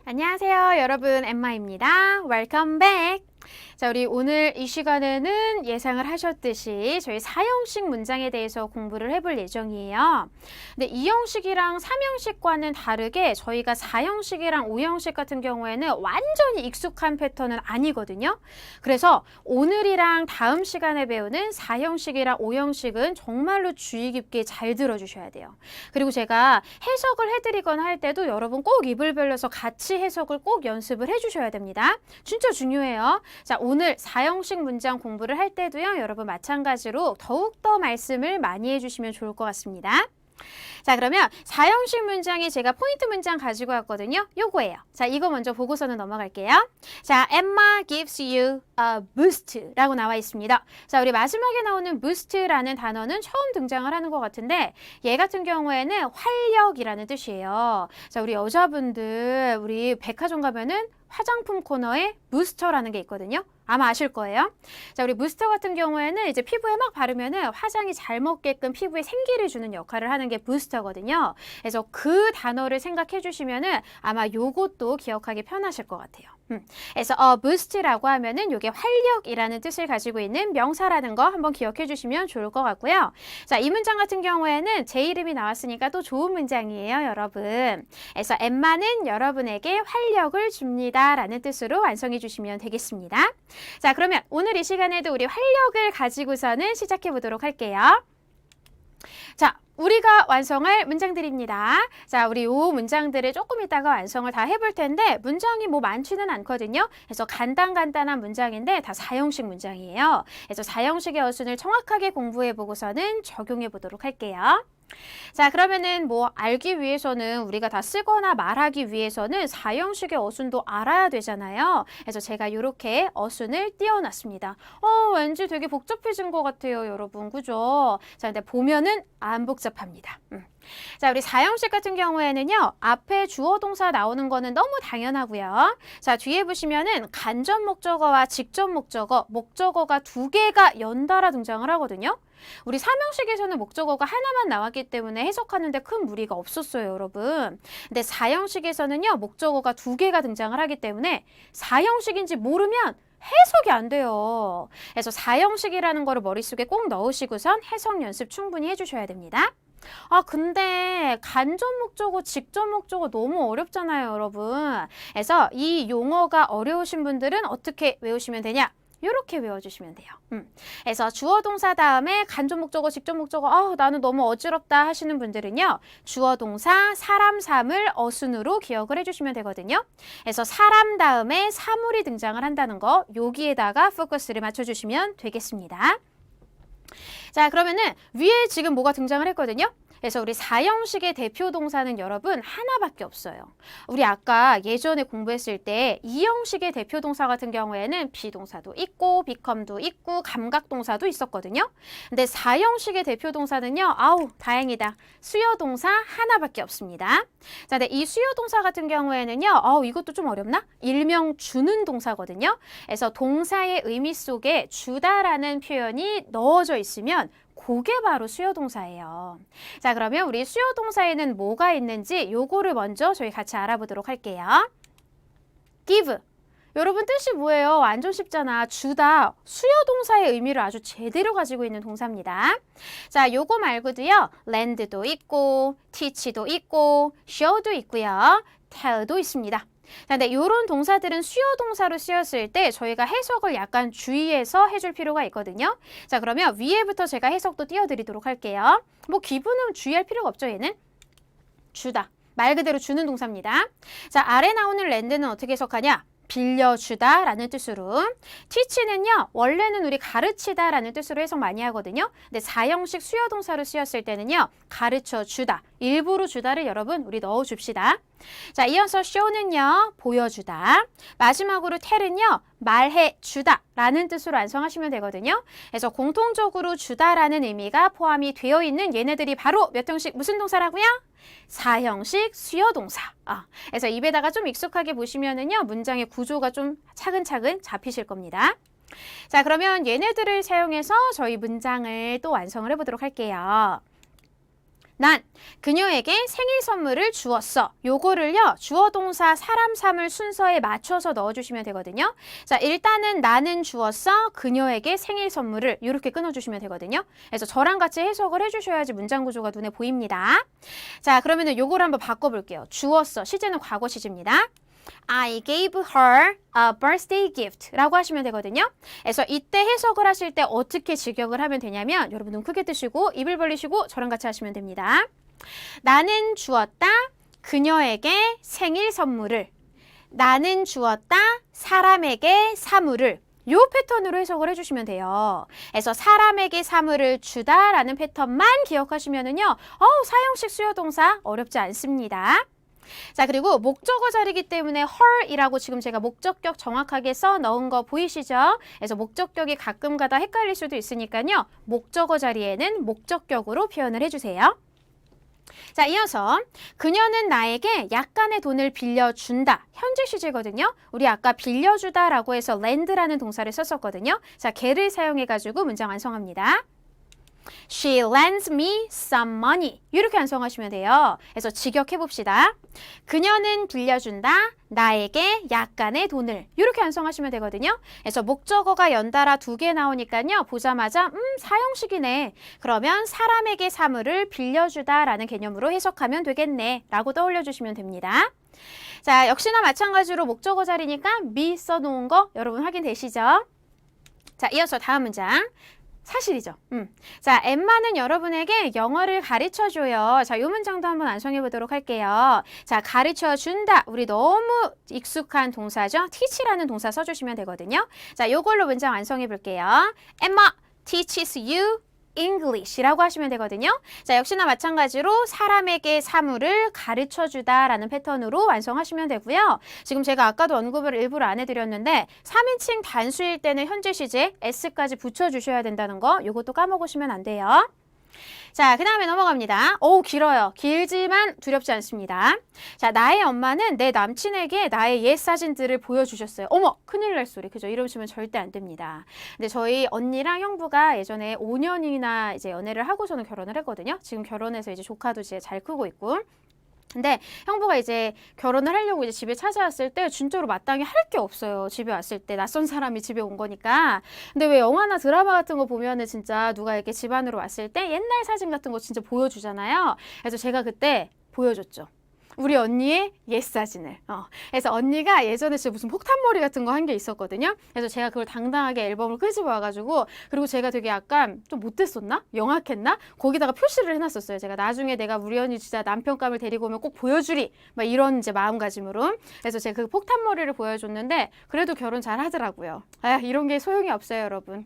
안녕하세요, 여러분. 엠마입니다. Welcome back. 자, 우리 오늘 이 시간에는 예상을 하셨듯이 저희 사형식 문장에 대해서 공부를 해볼 예정이에요. 근데 2형식이랑 3형식과는 다르게 저희가 4형식이랑 5형식 같은 경우에는 완전히 익숙한 패턴은 아니거든요. 그래서 오늘이랑 다음 시간에 배우는 4형식이랑 5형식은 정말로 주의 깊게 잘 들어주셔야 돼요. 그리고 제가 해석을 해드리거나 할 때도 여러분 꼭 입을 벌려서 같이 해석을 꼭 연습을 해주셔야 됩니다. 진짜 중요해요. 자, 오늘 4형식 문장 공부를 할 때도요, 여러분 마찬가지로 더욱더 말씀을 많이 해주시면 좋을 것 같습니다. 자, 그러면 4형식 문장에 제가 포인트 문장 가지고 왔거든요. 요거예요. 자, 이거 먼저 보고서는 넘어갈게요. 자, Emma gives you a boost 라고 나와 있습니다. 자, 우리 마지막에 나오는 boost라는 단어는 처음 등장을 하는 것 같은데 얘 같은 경우에는 활력이라는 뜻이에요. 자, 우리 여자분들 우리 백화점 가면은 화장품 코너에 부스터라는 게 있거든요. 아마 아실 거예요. 자, 우리 부스터 같은 경우에는 이제 피부에 막 바르면은 화장이 잘 먹게끔 피부에 생기를 주는 역할을 하는 게 부스터거든요. 그래서 그 단어를 생각해 주시면은 아마 요것도 기억하기 편하실 것 같아요. 그래서 boost라고 하면은 요게 활력이라는 뜻을 가지고 있는 명사라는 거 한번 기억해 주시면 좋을 것 같고요. 자, 이 문장 같은 경우에는 제 이름이 나왔으니까 또 좋은 문장이에요, 여러분. 그래서 엠마는 여러분에게 활력을 줍니다 라는 뜻으로 완성해 주시면 되겠습니다. 자, 그러면 오늘 이 시간에도 우리 활력을 가지고서는 시작해 보도록 할게요. 자, 우리가 완성할 문장들입니다. 자, 우리 요 문장들을 조금 이따가 완성을 다 해볼 텐데 문장이 뭐 많지는 않거든요. 그래서 간단한 문장인데 다 4형식 문장이에요. 그래서 4형식의 어순을 정확하게 공부해 보고서는 적용해 보도록 할게요. 자, 그러면은 뭐 알기 위해서는 우리가 다 쓰거나 말하기 위해서는 4형식의 어순도 알아야 되잖아요. 그래서 제가 이렇게 어순을 띄워놨습니다. 왠지 되게 복잡해진 것 같아요, 여러분. 그죠? 자, 근데 보면은 안 복잡합니다. 자, 우리 4형식 같은 경우에는요, 앞에 주어 동사 나오는 거는 너무 당연하고요. 자, 뒤에 보시면은 간접 목적어와 직접 목적어, 목적어가 두 개가 연달아 등장을 하거든요. 우리 3형식에서는 목적어가 하나만 나왔기 때문에 해석하는데 큰 무리가 없었어요, 여러분. 근데 4형식에서는요, 목적어가 두 개가 등장을 하기 때문에 4형식인지 모르면 해석이 안 돼요. 그래서 4형식이라는 거를 머릿속에 꼭 넣으시고선 해석 연습 충분히 해주셔야 됩니다. 근데 간접 목적어, 직접 목적어 너무 어렵잖아요, 여러분. 그래서 이 용어가 어려우신 분들은 어떻게 외우시면 되냐? 이렇게 외워주시면 돼요. 그래서 주어 동사 다음에 간접 목적어, 직접 목적어, 나는 너무 어지럽다 하시는 분들은요. 주어 동사, 사람, 사물, 어순으로 기억을 해주시면 되거든요. 그래서 사람 다음에 사물이 등장을 한다는 거, 여기에다가 포커스를 맞춰주시면 되겠습니다. 자, 그러면은 위에 지금 뭐가 등장을 했거든요. 그래서 우리 4형식의 대표 동사는 여러분 하나밖에 없어요. 우리 아까 예전에 공부했을 때 2형식의 대표 동사 같은 경우에는 비동사도 있고 become도 있고 감각동사도 있었거든요. 근데 4형식의 대표 동사는요. 다행이다. 수요 동사 하나밖에 없습니다. 자, 근데 이 수요 동사 같은 경우에는요. 이것도 좀 어렵나? 일명 주는 동사거든요. 그래서 동사의 의미 속에 주다라는 표현이 넣어져 있으면 그게 바로 수요동사예요. 자, 그러면 우리 수요동사에는 뭐가 있는지 요거를 먼저 저희 같이 알아보도록 할게요. give. 여러분 뜻이 뭐예요? 완전 쉽잖아. 주다. 수요동사의 의미를 아주 제대로 가지고 있는 동사입니다. 자, 요거 말고도요. lend도 있고, teach도 있고, show도 있고요. tell도 있습니다. 자, 근데 이런 동사들은 수요 동사로 쓰였을 때 저희가 해석을 약간 주의해서 해줄 필요가 있거든요. 자, 그러면 위에부터 제가 해석도 띄워드리도록 할게요. 뭐 기분은 주의할 필요가 없죠, 얘는. 주다. 말 그대로 주는 동사입니다. 자, 아래 나오는 랜드는 어떻게 해석하냐? 빌려주다 라는 뜻으로. teach는요, 원래는 우리 가르치다 라는 뜻으로 해석 많이 하거든요. 근데 4형식 수요동사로 쓰였을 때는요, 가르쳐주다. 일부러 주다를 여러분 우리 넣어줍시다. 자, 이어서 show는요, 보여주다. 마지막으로 tell은요, 말해주다 라는 뜻으로 완성하시면 되거든요. 그래서 공통적으로 주다라는 의미가 포함이 되어 있는 얘네들이 바로 몇 형식 무슨 동사라고요? 4형식 수요동사. 그래서 입에다가 좀 익숙하게 보시면은요, 문장의 구조가 좀 차근차근 잡히실 겁니다. 자, 그러면 얘네들을 사용해서 저희 문장을 또 완성을 해보도록 할게요. 난 그녀에게 생일 선물을 주었어. 요거를요, 주어 동사 사람 삼을 순서에 맞춰서 넣어주시면 되거든요. 자, 일단은 나는 주었어. 그녀에게 생일 선물을 이렇게 끊어주시면 되거든요. 그래서 저랑 같이 해석을 해주셔야지 문장 구조가 눈에 보입니다. 자, 그러면은 요거를 한번 바꿔볼게요. 주었어. 시제는 과거 시제입니다. I gave her a birthday gift 라고 하시면 되거든요. 그래서 이때 해석을 하실 때 어떻게 직역을 하면 되냐면 여러분 눈 크게 뜨시고 입을 벌리시고 저랑 같이 하시면 됩니다. 나는 주었다 그녀에게 생일 선물을. 나는 주었다 사람에게 사물을. 요 패턴으로 해석을 해주시면 돼요. 그래서 사람에게 사물을 주다 라는 패턴만 기억하시면은요, 사형식 수요동사 어렵지 않습니다. 자, 그리고 목적어 자리이기 때문에 her이라고 지금 제가 목적격 정확하게 써 넣은 거 보이시죠? 그래서 목적격이 가끔가다 헷갈릴 수도 있으니까요. 목적어 자리에는 목적격으로 표현을 해주세요. 자, 이어서 그녀는 나에게 약간의 돈을 빌려준다. 현재 시제거든요. 우리 아까 빌려주다 라고 해서 lend라는 동사를 썼었거든요. 자, 걔를 사용해가지고 문장 완성합니다. She lends me some money. 이렇게 완성하시면 돼요. 그래서 직역해봅시다. 그녀는 빌려준다. 나에게 약간의 돈을. 이렇게 완성하시면 되거든요. 그래서 목적어가 연달아 2개 나오니까요. 보자마자 사형식이네. 그러면 사람에게 사물을 빌려주다 라는 개념으로 해석하면 되겠네. 라고 떠올려주시면 됩니다. 자, 역시나 마찬가지로 목적어 자리니까 me 써놓은 거 여러분 확인되시죠? 자, 이어서 다음 문장. 사실이죠. 자, 엠마는 여러분에게 영어를 가르쳐줘요. 자, 이 문장도 한번 완성해 보도록 할게요. 자, 가르쳐준다. 우리 너무 익숙한 동사죠. teach라는 동사 써주시면 되거든요. 자, 요걸로 문장 완성해 볼게요. Emma teaches you English라고 하시면 되거든요. 자, 역시나 마찬가지로 사람에게 사물을 가르쳐주다 라는 패턴으로 완성하시면 되고요. 지금 제가 아까도 언급을 일부러 안 해드렸는데 3인칭 단수일 때는 현재 시제 s까지 붙여주셔야 된다는 거 이것도 까먹으시면 안 돼요. 자, 그 다음에 넘어갑니다. 길어요. 길지만 두렵지 않습니다. 자, 나의 엄마는 내 남친에게 나의 옛 사진들을 보여주셨어요. 어머, 큰일 날 소리. 그죠? 이러시면 절대 안 됩니다. 근데 저희 언니랑 형부가 예전에 5년이나 이제 연애를 하고서는 결혼을 했거든요. 지금 결혼해서 이제 조카도 이제 잘 크고 있고. 근데 형부가 이제 결혼을 하려고 이제 집에 찾아왔을 때 진짜로 마땅히 할 게 없어요. 집에 왔을 때 낯선 사람이 집에 온 거니까. 근데 왜 영화나 드라마 같은 거 보면은 진짜 누가 이렇게 집 안으로 왔을 때 옛날 사진 같은 거 진짜 보여주잖아요. 그래서 제가 그때 보여줬죠. 우리 언니의 옛 사진을. 그래서 언니가 예전에 진짜 무슨 폭탄머리 같은 거 한 게 있었거든요. 그래서 제가 그걸 당당하게 앨범을 끄집어 와가지고, 그리고 제가 되게 약간 좀 못됐었나? 영악했나? 거기다가 표시를 해놨었어요. 제가 나중에 내가 우리 언니 진짜 남편감을 데리고 오면 꼭 보여주리. 막 이런 이제 마음가짐으로. 그래서 제가 그 폭탄머리를 보여줬는데 그래도 결혼 잘 하더라고요. 이런 게 소용이 없어요, 여러분.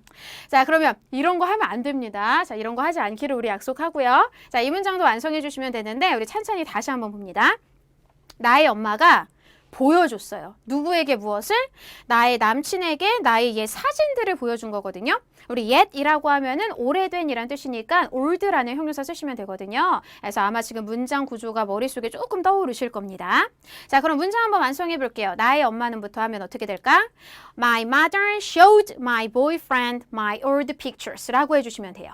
자, 그러면 이런 거 하면 안 됩니다. 자, 이런 거 하지 않기를 우리 약속하고요. 자, 이 문장도 완성해 주시면 되는데 우리 찬찬히 다시 한번 봅니다. 나의 엄마가 보여줬어요. 누구에게 무엇을? 나의 남친에게 나의 옛 사진들을 보여준 거거든요. 우리 옛이라고 하면은 오래된 이란 뜻이니까 ol드라는 형용사 쓰시면 되거든요. 그래서 아마 지금 문장 구조가 머릿속에 조금 떠오르실 겁니다. 자, 그럼 문장 한번 완성해 볼게요. 나의 엄마는부터 하면 어떻게 될까? My mother showed my boyfriend my old pictures 라고 해주시면 돼요.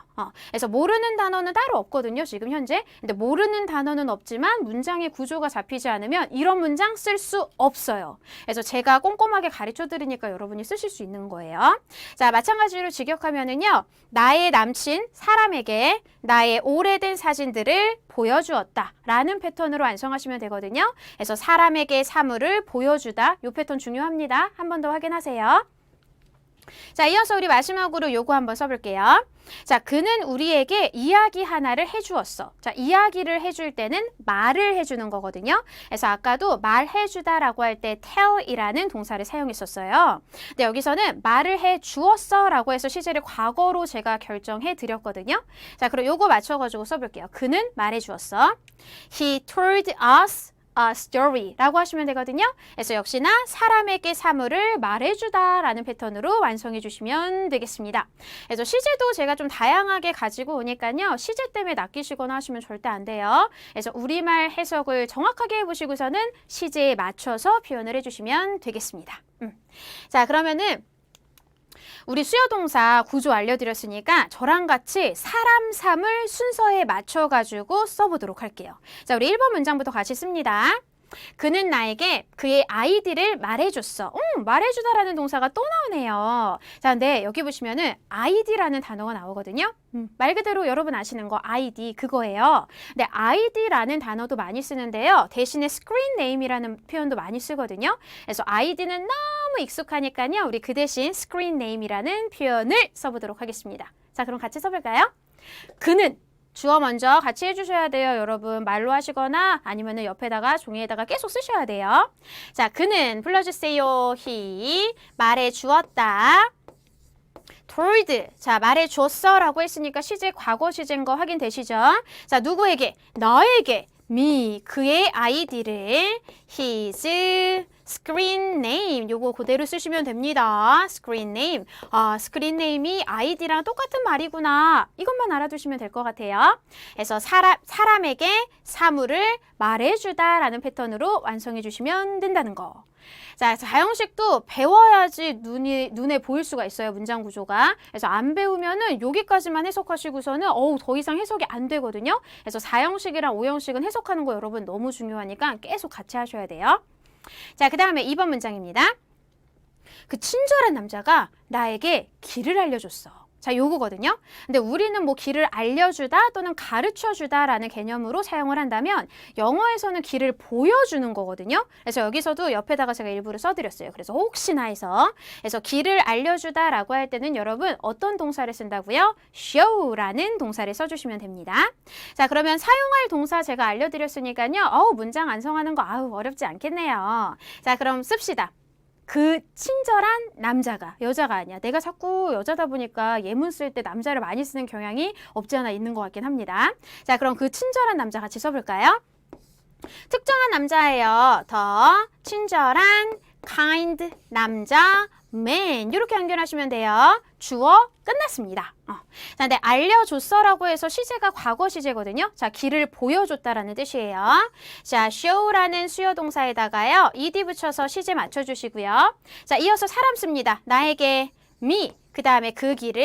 그래서 모르는 단어는 따로 없거든요. 지금 현재. 근데 모르는 단어는 없지만 문장의 구조가 잡히지 않으면 이런 문장 쓸 수 없어요. 그래서 제가 꼼꼼하게 가르쳐 드리니까 여러분이 쓰실 수 있는 거예요. 자, 마찬가지로 직역하면은요. 나의 남친 사람에게 나의 오래된 사진들을 보여주었다 라는 패턴으로 완성하시면 되거든요. 그래서 사람에게 사물을 보여주다 이 패턴 중요합니다. 한 번 더 확인하세요. 자, 이어서 우리 마지막으로 요거 한번 써볼게요. 자, 그는 우리에게 이야기 하나를 해주었어. 자, 이야기를 해줄 때는 말을 해주는 거거든요. 그래서 아까도 말해주다라고 할 때 tell이라는 동사를 사용했었어요. 근데 여기서는 말을 해주었어 라고 해서 시제를 과거로 제가 결정해 드렸거든요. 자, 그럼 요거 맞춰가지고 써볼게요. 그는 말해주었어. He told us a story 라고 하시면 되거든요. 그래서 역시나 사람에게 사물을 말해주다 라는 패턴으로 완성해 주시면 되겠습니다. 그래서 시제도 제가 좀 다양하게 가지고 오니까요. 시제 때문에 낚이시거나 하시면 절대 안 돼요. 그래서 우리말 해석을 정확하게 해보시고서는 시제에 맞춰서 표현을 해주시면 되겠습니다. 자, 그러면은 우리 수요동사 구조 알려드렸으니까 저랑 같이 사람, 삶을 순서에 맞춰가지고 써보도록 할게요. 자, 우리 1번 문장부터 같이 씁니다. 그는 나에게 그의 아이디를 말해줬어. 말해주다라는 동사가 또 나오네요. 자, 근데 여기 보시면은 아이디라는 단어가 나오거든요. 말 그대로 여러분 아시는 거 아이디 그거예요. 근데 아이디라는 단어도 많이 쓰는데요. 대신에 스크린 네임이라는 표현도 많이 쓰거든요. 그래서 아이디는 너무 익숙하니까요. 우리 그 대신 스크린 네임이라는 표현을 써보도록 하겠습니다. 자, 그럼 같이 써볼까요? 그는 주어 먼저 같이 해주셔야 돼요. 여러분 말로 하시거나 아니면 옆에다가 종이에다가 계속 쓰셔야 돼요. 자, 그는 불러주세요. he 말해주었다. told 자 말해줬어 라고 했으니까 시제 과거 시제인 거 확인되시죠? 자, 누구에게? 너에게 me 그의 아이디를 his screen name 요거 그대로 쓰시면 됩니다. screen name screen name이 아이디랑 똑같은 말이구나. 이것만 알아두시면 될 것 같아요. 그래서 사람에게 사물을 말해주다 라는 패턴으로 완성해 주시면 된다는 거. 자, 사형식도 배워야지 눈에 보일 수가 있어요. 문장 구조가. 그래서 안 배우면은 여기까지만 해석하시고서는 더 이상 해석이 안 되거든요. 그래서 4형식이랑 5형식은 해석하는 거 여러분 너무 중요하니까 계속 같이 하셔야 돼요. 자, 그 다음에 2번 문장입니다. 그 친절한 남자가 나에게 길을 알려줬어. 자, 요거거든요. 근데 우리는 뭐 길을 알려주다 또는 가르쳐주다 라는 개념으로 사용을 한다면 영어에서는 길을 보여주는 거거든요. 그래서 여기서도 옆에다가 제가 일부러 써드렸어요. 그래서 혹시나 해서 그래서 길을 알려주다 라고 할 때는 여러분 어떤 동사를 쓴다고요? show라는 동사를 써주시면 됩니다. 자, 그러면 사용할 동사 제가 알려드렸으니까요. 문장 완성하는 거 어렵지 않겠네요. 자, 그럼 씁시다. 그 친절한 남자가 여자가 아니야. 내가 자꾸 여자다 보니까 예문 쓸 때 남자를 많이 쓰는 경향이 없지 않아 있는 것 같긴 합니다. 자, 그럼 그 친절한 남자 같이 써볼까요? 특정한 남자예요. 더 친절한 kind 남자 man 이렇게 연결하시면 돼요. 주어 끝났습니다. 자, 근데 알려줬어라고 해서 시제가 과거 시제거든요. 자, 길을 보여줬다라는 뜻이에요. 자, show라는 수요 동사에다가요. ed 붙여서 시제 맞춰주시고요. 자, 이어서 사람 씁니다. 나에게 me 그 다음에 그 길을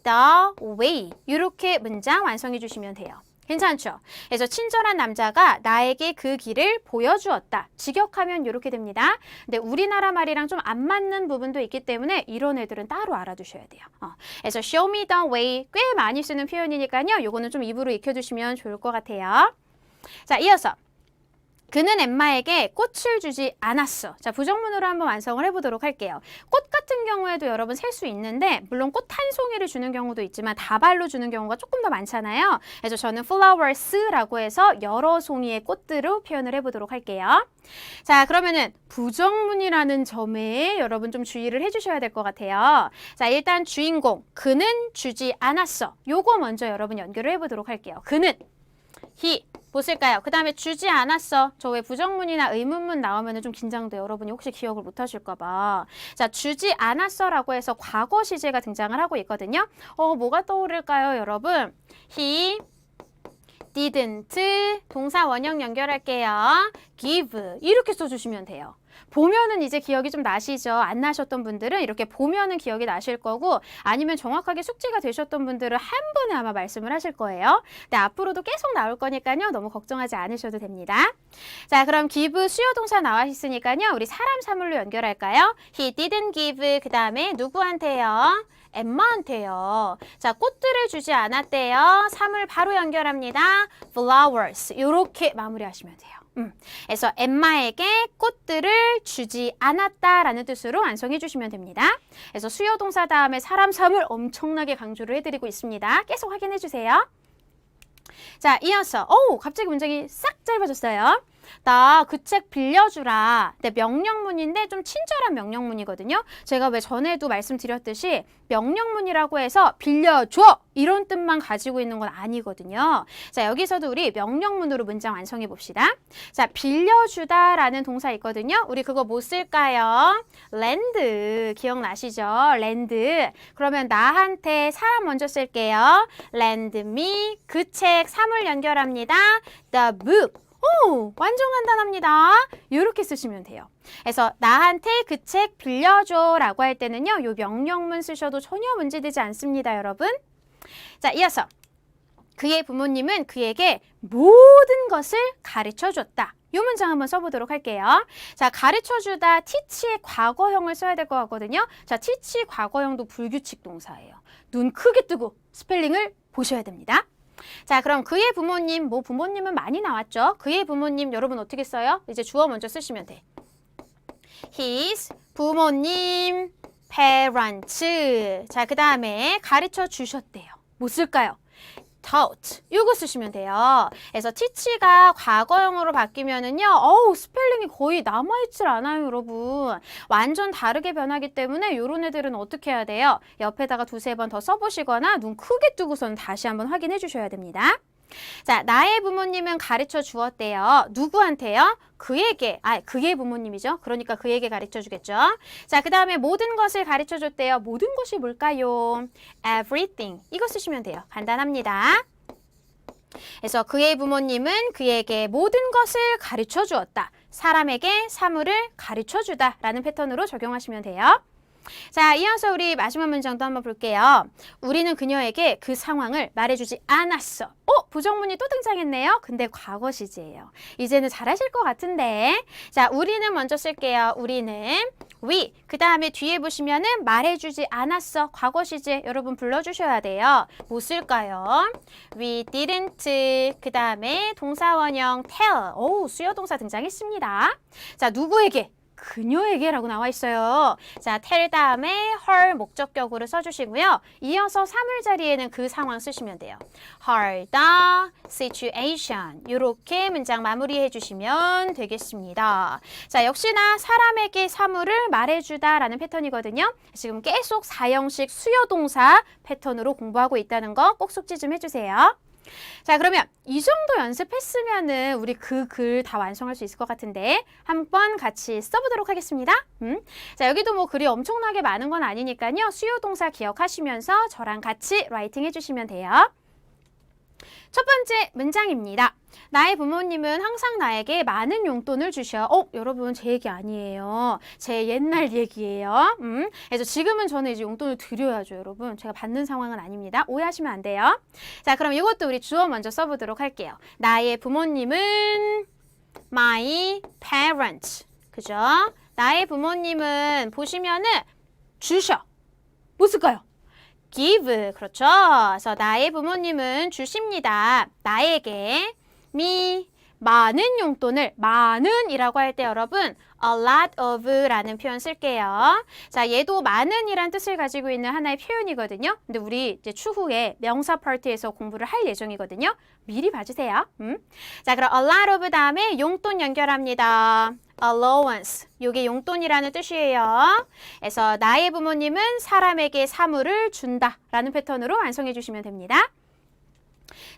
the way 이렇게 문장 완성해 주시면 돼요. 괜찮죠? 그래서 친절한 남자가 나에게 그 길을 보여주었다. 직역하면 이렇게 됩니다. 근데 우리나라 말이랑 좀 안 맞는 부분도 있기 때문에 이런 애들은 따로 알아두셔야 돼요. 그래서 show me the way 꽤 많이 쓰는 표현이니까요. 요거는 좀 입으로 익혀두시면 좋을 것 같아요. 자, 이어서 그는 엠마에게 꽃을 주지 않았어. 자, 부정문으로 한번 완성을 해보도록 할게요. 꽃 같은 경우에도 여러분 셀 수 있는데 물론 꽃 한 송이를 주는 경우도 있지만 다발로 주는 경우가 조금 더 많잖아요. 그래서 저는 flowers라고 해서 여러 송이의 꽃들로 표현을 해보도록 할게요. 자, 그러면은 부정문이라는 점에 여러분 좀 주의를 해주셔야 될 것 같아요. 자, 일단 주인공 그는 주지 않았어. 요거 먼저 여러분 연결을 해보도록 할게요. 그는 he 뭐 쓸까요? 그 다음에 주지 않았어. 저 왜 부정문이나 의문문 나오면 좀 긴장돼요. 여러분이 혹시 기억을 못 하실까 봐. 자, 주지 않았어 라고 해서 과거 시제가 등장을 하고 있거든요. 뭐가 떠오를까요, 여러분? he didn't 동사 원형 연결할게요. give 이렇게 써주시면 돼요. 보면은 이제 기억이 좀 나시죠? 안 나셨던 분들은 이렇게 보면은 기억이 나실 거고 아니면 정확하게 숙지가 되셨던 분들은 한 번에 아마 말씀을 하실 거예요. 근데 앞으로도 계속 나올 거니까요. 너무 걱정하지 않으셔도 됩니다. 자, 그럼 give 수요 동사 나와 있으니까요. 우리 사람 사물로 연결할까요? He didn't give 그 다음에 누구한테요? 엠마한테요. 자, 꽃들을 주지 않았대요. 사물 바로 연결합니다. flowers 이렇게 마무리하시면 돼요. 그래서 엠마에게 꽃들을 주지 않았다라는 뜻으로 완성해 주시면 됩니다. 그래서 수요 동사 다음에 사람 사물 엄청나게 강조를 해드리고 있습니다. 계속 확인해 주세요. 자, 이어서 갑자기 문장이 싹 짧아졌어요. 나 그 책 빌려주라. 네, 명령문인데 좀 친절한 명령문이거든요. 제가 왜 전에도 말씀드렸듯이 명령문이라고 해서 빌려줘 이런 뜻만 가지고 있는 건 아니거든요. 자, 여기서도 우리 명령문으로 문장 완성해 봅시다. 자, 빌려주다라는 동사 있거든요. 우리 그거 뭐 쓸까요? lend 기억나시죠? lend. 그러면 나한테 사람 먼저 쓸게요. lend me 그 책 사물 연결합니다. the book 오, 완전 간단합니다. 이렇게 쓰시면 돼요. 그래서 나한테 그 책 빌려줘 라고 할 때는요. 이 명령문 쓰셔도 전혀 문제되지 않습니다, 여러분. 자, 이어서 그의 부모님은 그에게 모든 것을 가르쳐 줬다. 이 문장 한번 써보도록 할게요. 자, 가르쳐주다 teach의 과거형을 써야 될 것 같거든요. 자, teach 과거형도 불규칙 동사예요. 눈 크게 뜨고 스펠링을 보셔야 됩니다. 자, 그럼 그의 부모님, 뭐 부모님은 많이 나왔죠. 그의 부모님 여러분 어떻게 써요? 이제 주어 먼저 쓰시면 돼. His 부모님, parents. 자, 그 다음에 가르쳐 주셨대요. 뭐 쓸까요? taught. 이거 쓰시면 돼요. 그래서 teach가 과거형으로 바뀌면은요, 스펠링이 거의 남아있질 않아요, 여러분. 완전 다르게 변하기 때문에 이런 애들은 어떻게 해야 돼요? 옆에다가 두세 번 더 써보시거나 눈 크게 뜨고서는 다시 한번 확인해 주셔야 됩니다. 자, 나의 부모님은 가르쳐 주었대요. 누구한테요? 그에게, 그의 부모님이죠. 그러니까 그에게 가르쳐 주겠죠. 자, 그 다음에 모든 것을 가르쳐 줬대요. 모든 것이 뭘까요? Everything. 이거 쓰시면 돼요. 간단합니다. 그래서 그의 부모님은 그에게 모든 것을 가르쳐 주었다. 사람에게 사물을 가르쳐 주다 라는 패턴으로 적용하시면 돼요. 자, 이어서 우리 마지막 문장도 한번 볼게요. 우리는 그녀에게 그 상황을 말해주지 않았어. 부정문이 또 등장했네요. 근데 과거 시제예요. 이제는 잘하실 것 같은데. 자, 우리는 먼저 쓸게요. 우리는 we. 그 다음에 뒤에 보시면은 말해주지 않았어. 과거 시제 여러분 불러주셔야 돼요. 뭐 쓸까요? We didn't. 그 다음에 동사원형 tell. 수요 동사 등장했습니다. 자, 누구에게? 그녀에게 라고 나와 있어요. 자, tell 다음에 her 목적격으로 써주시고요. 이어서 사물 자리에는 그 상황 쓰시면 돼요. her the situation. 이렇게 문장 마무리해 주시면 되겠습니다. 자, 역시나 사람에게 사물을 말해주다 라는 패턴이거든요. 지금 계속 사형식 수요동사 패턴으로 공부하고 있다는 거 꼭 숙지 좀 해주세요. 자, 그러면 이 정도 연습했으면은 우리 그 글 다 완성할 수 있을 것 같은데 한번 같이 써보도록 하겠습니다. 자, 여기도 뭐 글이 엄청나게 많은 건 아니니까요. 수요 동사 기억하시면서 저랑 같이 라이팅 해주시면 돼요. 첫 번째 문장입니다. 나의 부모님은 항상 나에게 많은 용돈을 주셔. 여러분 제 얘기 아니에요. 제 옛날 얘기예요. 그래서 지금은 저는 이제 용돈을 드려야죠, 여러분. 제가 받는 상황은 아닙니다. 오해하시면 안 돼요. 자, 그럼 이것도 우리 주어 먼저 써보도록 할게요. 나의 부모님은 my parents. 그죠? 나의 부모님은 보시면은 주셔. 뭐 쓸까요? give. 그렇죠? 그래서 나의 부모님은 주십니다. 나에게 me 많은 용돈을 많은이라고 할 때 여러분 a lot of 라는 표현 쓸게요. 자, 얘도 많은이란 뜻을 가지고 있는 하나의 표현이거든요. 근데 우리 이제 추후에 명사 파트에서 공부를 할 예정이거든요. 미리 봐주세요. 자, 그럼 a lot of 다음에 용돈 연결합니다. allowance. 이게 용돈이라는 뜻이에요. 그래서 나의 부모님은 사람에게 사물을 준다 라는 패턴으로 완성해 주시면 됩니다.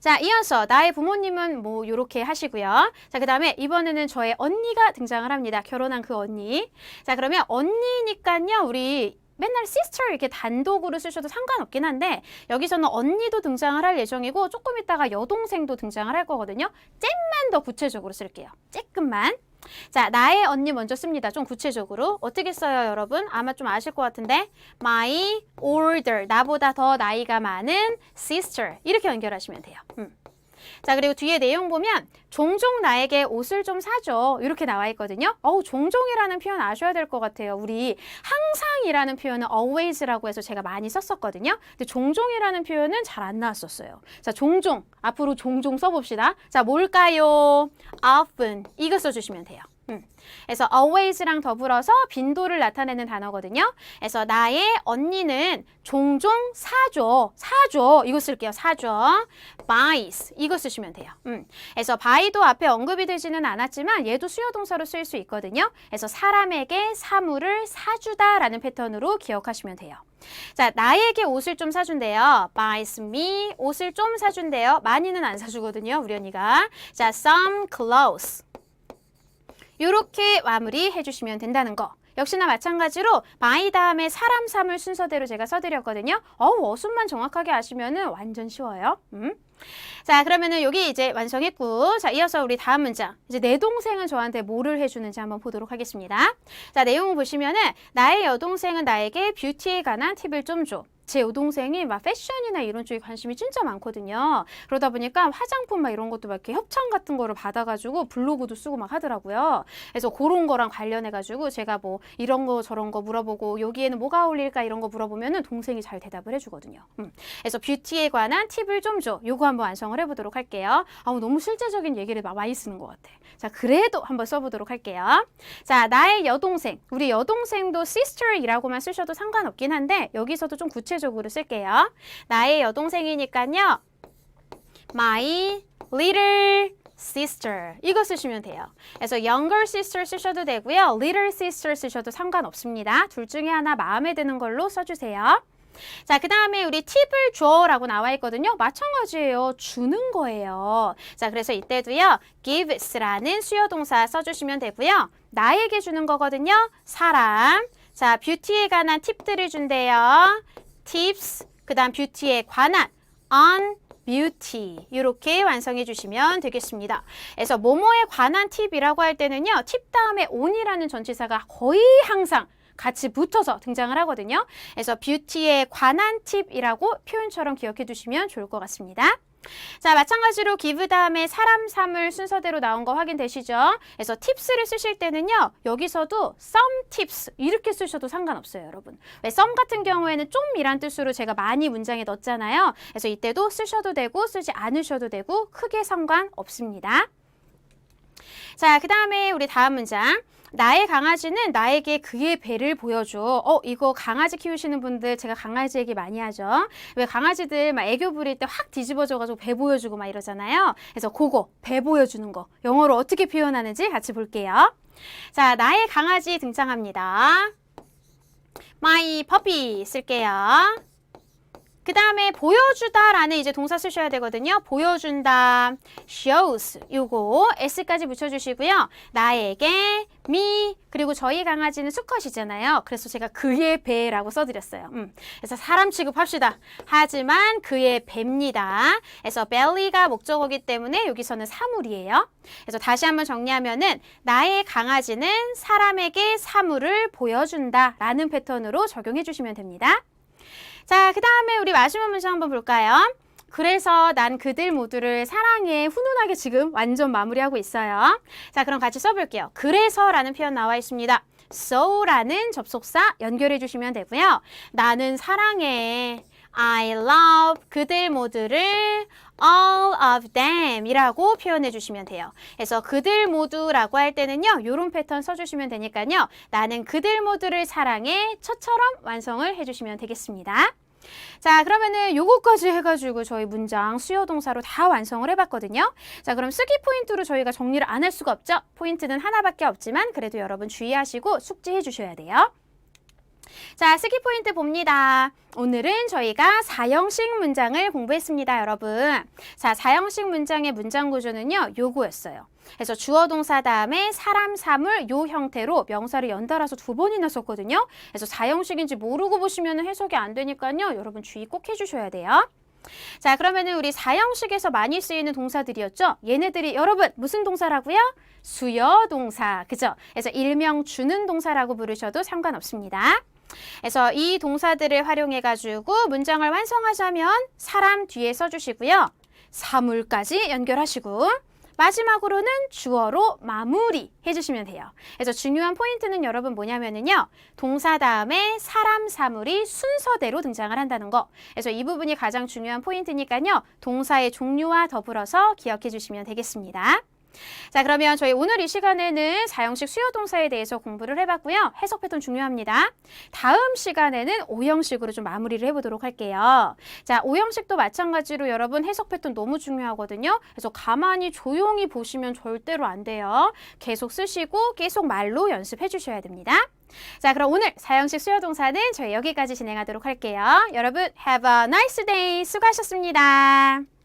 자, 이어서 나의 부모님은 뭐 이렇게 하시고요. 자, 그 다음에 이번에는 저의 언니가 등장을 합니다. 결혼한 그 언니. 자, 그러면 언니니까요. 우리 맨날 sister 이렇게 단독으로 쓰셔도 상관없긴 한데 여기서는 언니도 등장을 할 예정이고 조금 있다가 여동생도 등장을 할 거거든요. 쬐만 더 구체적으로 쓸게요. 쬐끔만. 자, 나의 언니 먼저 씁니다. 좀 구체적으로. 어떻게 써요, 여러분? 아마 좀 아실 것 같은데 my older, 나보다 더 나이가 많은 sister 이렇게 연결하시면 돼요. 자, 그리고 뒤에 내용 보면 종종 나에게 옷을 좀 사줘 이렇게 나와 있거든요. 종종이라는 표현 아셔야 될 것 같아요. 우리 항상이라는 표현은 always라고 해서 제가 많이 썼었거든요. 근데 종종이라는 표현은 잘 안 나왔었어요. 자, 종종 앞으로 종종 써봅시다. 자, 뭘까요? often 이거 써주시면 돼요. 그래서 always랑 더불어서 빈도를 나타내는 단어거든요. 그래서 나의 언니는 종종 사줘 이거 쓸게요. 사줘. buys 이거 쓰시면 돼요. 그래서 buy도 앞에 언급이 되지는 않았지만 얘도 수요동사로 쓰일 수 있거든요. 그래서 사람에게 사물을 사주다 라는 패턴으로 기억하시면 돼요. 자, 나에게 옷을 좀 사준대요. buys me 옷을 좀 사준대요. 많이는 안 사주거든요, 우리 언니가. 자, some clothes 이렇게 마무리해 주시면 된다는 거. 역시나 마찬가지로 by 다음에 사람, 사물 순서대로 제가 써드렸거든요. 어순만 정확하게 아시면은 완전 쉬워요. 자, 그러면은 여기 이제 완성했고, 자, 이어서 우리 다음 문장. 이제 내 동생은 저한테 뭐를 해주는지 한번 보도록 하겠습니다. 자, 내용 보시면은 나의 여동생은 나에게 뷰티에 관한 팁을 좀 줘. 제 여동생이 막 패션이나 이런 쪽에 관심이 진짜 많거든요. 그러다 보니까 화장품 막 이런 것도 막 이렇게 협찬 같은 거를 받아가지고 블로그도 쓰고 막 하더라고요. 그래서 그런 거랑 관련해가지고 제가 뭐 이런 거 저런 거 물어보고 여기에는 뭐가 어울릴까 이런 거 물어보면은 동생이 잘 대답을 해주거든요. 그래서 뷰티에 관한 팁을 좀 줘. 요거 한번 완성을 해보도록 할게요. 너무 실제적인 얘기를 많이 쓰는 것 같아. 자, 그래도 한번 써보도록 할게요. 자, 나의 여동생. 우리 여동생도 sister이라고만 쓰셔도 상관없긴 한데 여기서도 좀 구체적으로 쓸게요. 나의 여동생이니까요. My little sister. 이거 쓰시면 돼요. 그래서 younger sister 쓰셔도 되고요. little sister 쓰셔도 상관없습니다. 둘 중에 하나 마음에 드는 걸로 써주세요. 자, 그 다음에 우리 팁을 줘 라고 나와 있거든요. 마찬가지예요. 주는 거예요. 자, 그래서 이때도요. gives라는 수요동사 써주시면 되고요. 나에게 주는 거거든요. 사람. 자, 뷰티에 관한 팁들을 준대요. tips, 그 다음 뷰티에 관한 on beauty 이렇게 완성해 주시면 되겠습니다. 그래서 뭐뭐에 관한 팁이라고 할 때는요. 팁 다음에 on이라는 전치사가 거의 항상 같이 붙어서 등장을 하거든요. 그래서 뷰티에 관한 팁이라고 표현처럼 기억해 두시면 좋을 것 같습니다. 자, 마찬가지로 give 다음에 사람, 사물 순서대로 나온 거 확인되시죠? 그래서 tips를 쓰실 때는요. 여기서도 some tips 이렇게 쓰셔도 상관없어요, 여러분. 왜 some 같은 경우에는 좀이란 뜻으로 제가 많이 문장에 넣었잖아요. 그래서 이때도 쓰셔도 되고 쓰지 않으셔도 되고 크게 상관없습니다. 자, 그 다음에 우리 다음 문장. 나의 강아지는 나에게 그의 배를 보여줘. 이거 강아지 키우시는 분들 제가 강아지 얘기 많이 하죠. 왜 강아지들 막 애교 부릴 때 확 뒤집어져가지고 배 보여주고 막 이러잖아요. 그래서 그거 배 보여주는 거 영어로 어떻게 표현하는지 같이 볼게요. 자, 나의 강아지 등장합니다. My puppy 쓸게요. 그 다음에 보여주다 라는 이제 동사 쓰셔야 되거든요. 보여준다, shows, 요거 s까지 붙여주시고요. 나에게, me, 그리고 저희 강아지는 수컷이잖아요. 그래서 제가 그의 배라고 써드렸어요. 그래서 사람 취급합시다. 하지만 그의 배입니다. 그래서 belly가 목적어기 때문에 여기서는 사물이에요. 그래서 다시 한번 정리하면은 나의 강아지는 사람에게 사물을 보여준다 라는 패턴으로 적용해 주시면 됩니다. 자, 그 다음에 우리 마지막 문장 한번 볼까요? 그래서 난 그들 모두를 사랑해. 훈훈하게 지금 완전 마무리하고 있어요. 자, 그럼 같이 써볼게요. 그래서 라는 표현 나와 있습니다. so라는 접속사 연결해 주시면 되고요. 나는 사랑해. I love 그들 모두를 all of them 이라고 표현해 주시면 돼요. 그래서 그들 모두라고 할 때는요. 이런 패턴 써주시면 되니까요. 나는 그들 모두를 사랑해. 처처럼 완성을 해주시면 되겠습니다. 자, 그러면은 요거까지 해가지고 저희 문장 수요동사로 다 완성을 해봤거든요. 자, 그럼 쓰기 포인트로 저희가 정리를 안 할 수가 없죠. 포인트는 하나밖에 없지만 그래도 여러분 주의하시고 숙지해 주셔야 돼요. 자, 쓰기 포인트 봅니다. 오늘은 저희가 4형식 문장을 공부했습니다, 여러분. 자, 4형식 문장의 문장 구조는요, 요거였어요. 그래서 주어 동사 다음에 사람, 사물 요 형태로 명사를 연달아서 2번이나 썼거든요. 그래서 4형식인지 모르고 보시면 해석이 안 되니까요. 여러분 주의 꼭 해주셔야 돼요. 자, 그러면은 우리 4형식에서 많이 쓰이는 동사들이었죠? 얘네들이 여러분 무슨 동사라고요? 수요 동사, 그죠? 그래서 일명 주는 동사라고 부르셔도 상관없습니다. 그래서 이 동사들을 활용해가지고 문장을 완성하자면 사람 뒤에 써주시고요. 사물까지 연결하시고 마지막으로는 주어로 마무리 해주시면 돼요. 그래서 중요한 포인트는 여러분 뭐냐면요. 동사 다음에 사람, 사물이 순서대로 등장을 한다는 거. 그래서 이 부분이 가장 중요한 포인트니까요. 동사의 종류와 더불어서 기억해 주시면 되겠습니다. 자, 그러면 저희 오늘 이 시간에는 4형식 수요동사에 대해서 공부를 해봤고요. 해석 패턴 중요합니다. 다음 시간에는 5형식으로 좀 마무리를 해보도록 할게요. 자, 5형식도 마찬가지로 여러분 해석 패턴 너무 중요하거든요. 그래서 가만히 조용히 보시면 절대로 안 돼요. 계속 쓰시고 계속 말로 연습해 주셔야 됩니다. 자, 그럼 오늘 4형식 수요동사는 저희 여기까지 진행하도록 할게요. 여러분, have a nice day. 수고하셨습니다.